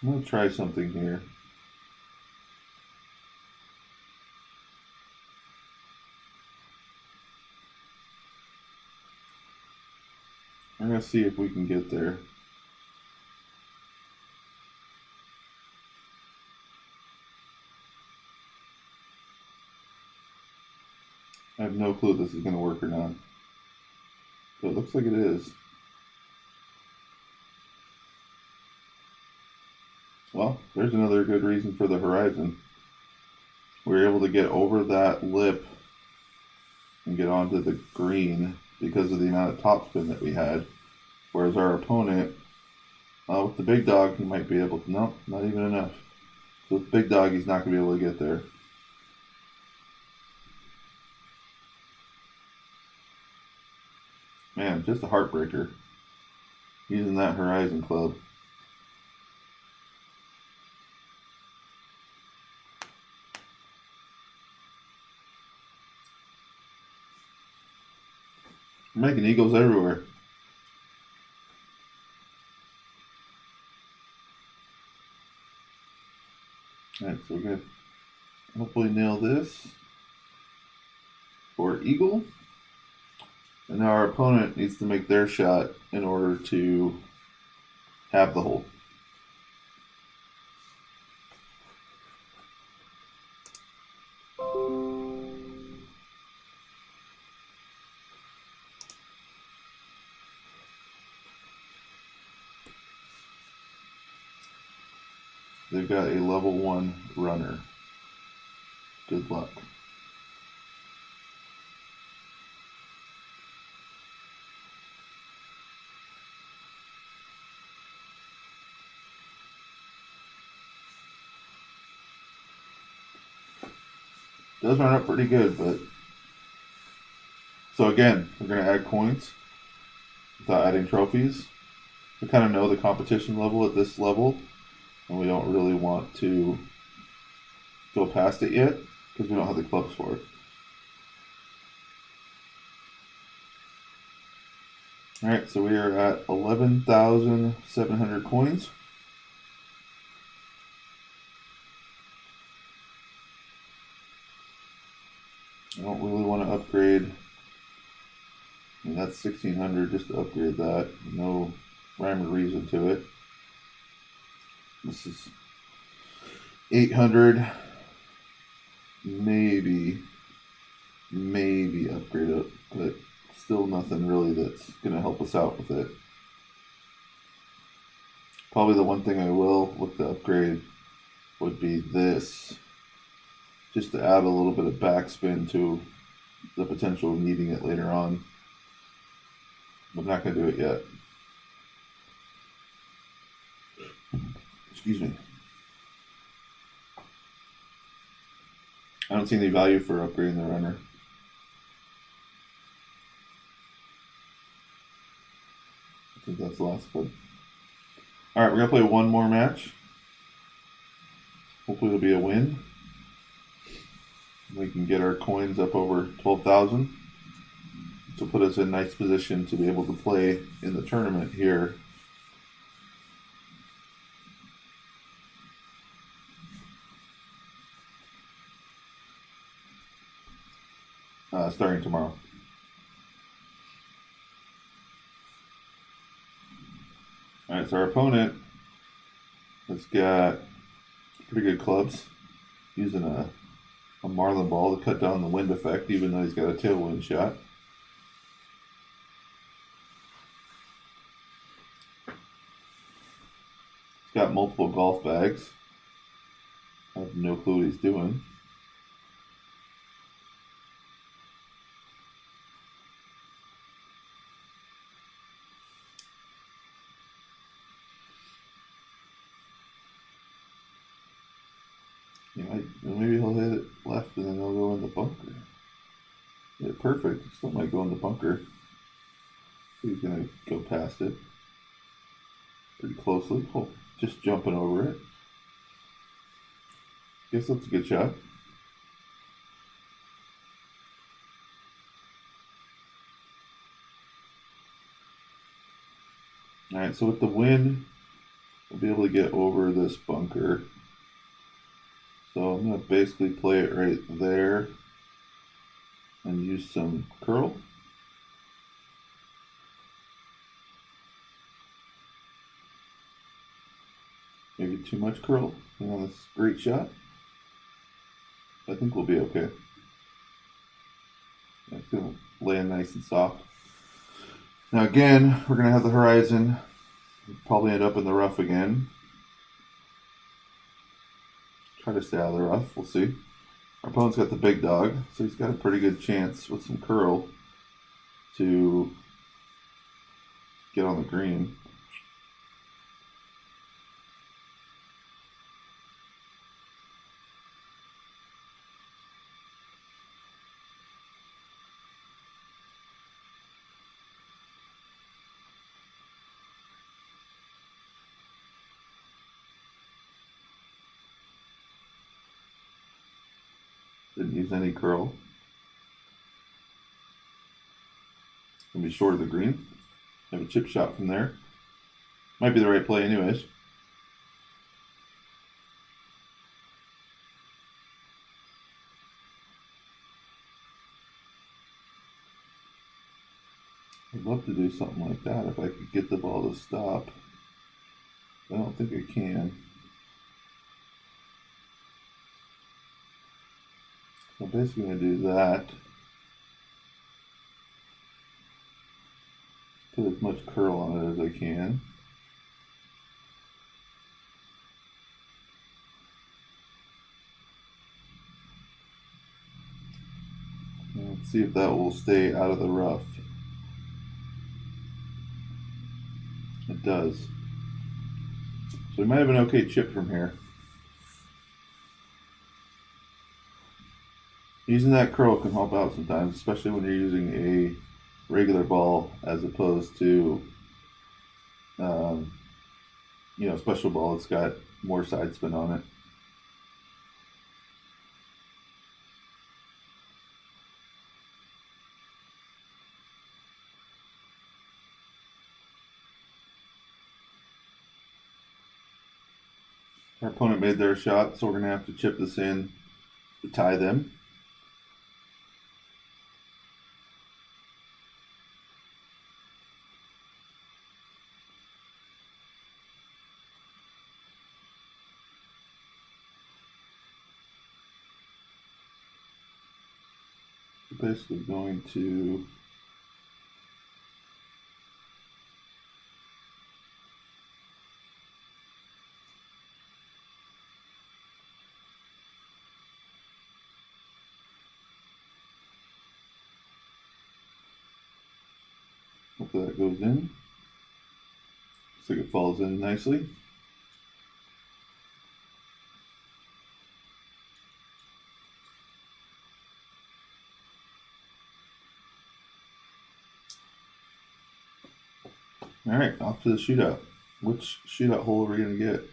I'm going to try something here. I'm going to see if we can get there. I have no clue if this is going to work or not. But it looks like it is. Well, there's another good reason for the horizon. We were able to get over that lip and get onto the green because of the amount of topspin that we had. Whereas our opponent, with the big dog, he might be able to. Nope, not even enough. So with the big dog, he's not going to be able to get there. Man, just a heartbreaker. Using that Horizon Club. We're making eagles everywhere. Alright, so we're going to hopefully nail this for eagle. And now our opponent needs to make their shot in order to have the hole. They've got a level 1 runner. Good luck. Does run up pretty good, but so again, we're going to add coins without adding trophies. We kind of know the competition level at this level, and we don't really want to go past it yet because we don't have the clubs for it. Alright, so we are at 11,700 coins. I don't really want to upgrade. I mean, that's 1,600 just to upgrade that. No rhyme or reason to it. This is 800. Maybe upgrade it, but still nothing really that's going to help us out with it. Probably the one thing I will look to upgrade would be this, just to add a little bit of backspin to the potential of needing it later on. I'm not going to do it yet. Excuse me. I don't see any value for upgrading the runner. I think that's the last one. Alright, we're going to play one more match. Hopefully it'll be a win. We can get our coins up over 12,000 to put us in a nice position to be able to play in the tournament here. Starting tomorrow. Alright, so our opponent has got pretty good clubs, using a marlin ball to cut down the wind effect, even though he's got a tailwind shot. He's got multiple golf bags. I have no clue what he's doing. Maybe he'll hit it left and then he'll go in the bunker. Yeah, perfect. Still might go in the bunker. He's gonna go past it pretty closely. Oh, just jumping over it. Guess that's a good shot. Alright, so with the wind, we'll be able to get over this bunker. So I'm going to basically play it right there and use some curl. Maybe too much curl. That's a great shot. I think we'll be okay. It's going to land nice and soft. Now again, we're going to have the horizon. We'll probably end up in the rough again. Try to stay out of the rough. We'll see. Our opponent's got the big dog, so he's got a pretty good chance with some curl to get on the green. Didn't use any curl. Gonna be short of the green. Have a chip shot from there. Might be the right play anyways. I'd love to do something like that if I could get the ball to stop. I don't think I can. I'm basically going to do that. Put as much curl on it as I can. And let's see if that will stay out of the rough. It does. So we might have an okay chip from here. Using that curl can help out sometimes, especially when you're using a regular ball as opposed to, special ball. It's got more side spin on it. Our opponent made their shot, so we're going to have to chip this in to tie them. We're basically going to hopefully that goes in. Looks like it falls in nicely. All right, off to the shootout. Which shootout hole are we going to get?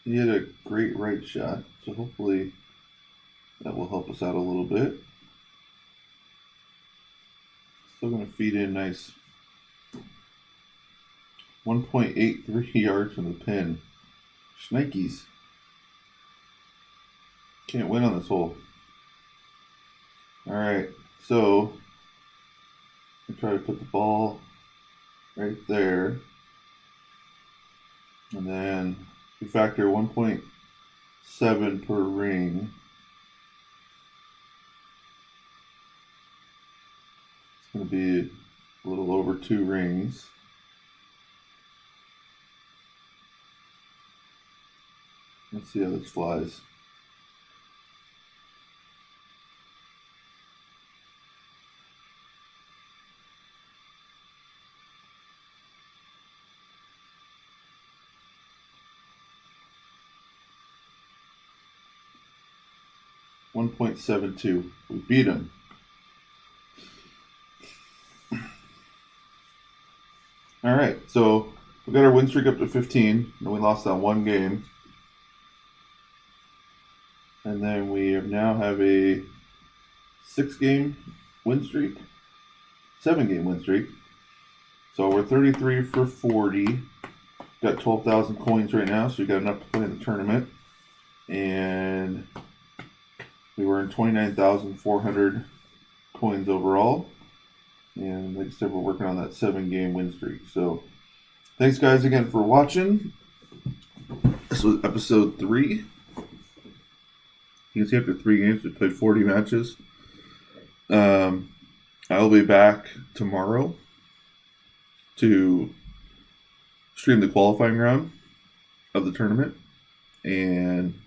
He had a great right shot, so hopefully that will help us out a little bit. Still going to feed in nice. 1.83 yards from the pin. Shnikes. Can't win on this hole. Alright, so I try to put the ball right there. And then we factor 1.7 per ring. It's going to be a little over 2 rings. Let's see how this flies. .72. We beat him. All right, so we got our win streak up to 15, and we lost that one game. And then we now have a 6-game win streak, 7-game win streak. So we're 33 for 40. Got 12,000 coins right now, so we got enough to play in the tournament. And we were in 29,400 coins overall. And like I said, we're working on that 7-game win streak. So thanks, guys, again for watching. This was episode 3. You can see after 3 games, we played 40 matches. I'll be back tomorrow to stream the qualifying round of the tournament. And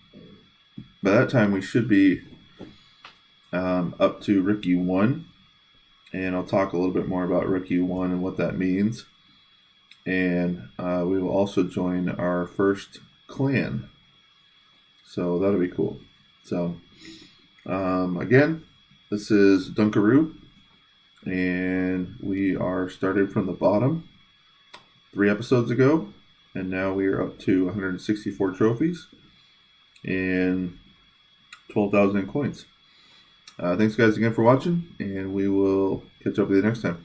by that time, we should be up to Rookie 1. And I'll talk a little bit more about Rookie 1 and what that means. and we will also join our first clan. So that'll be cool. So again, this is Dunkaroo, and we are started from the bottom 3 episodes ago, and now we are up to 164 trophies and 12,000 coins. Thanks guys again for watching, and we will catch up with you next time.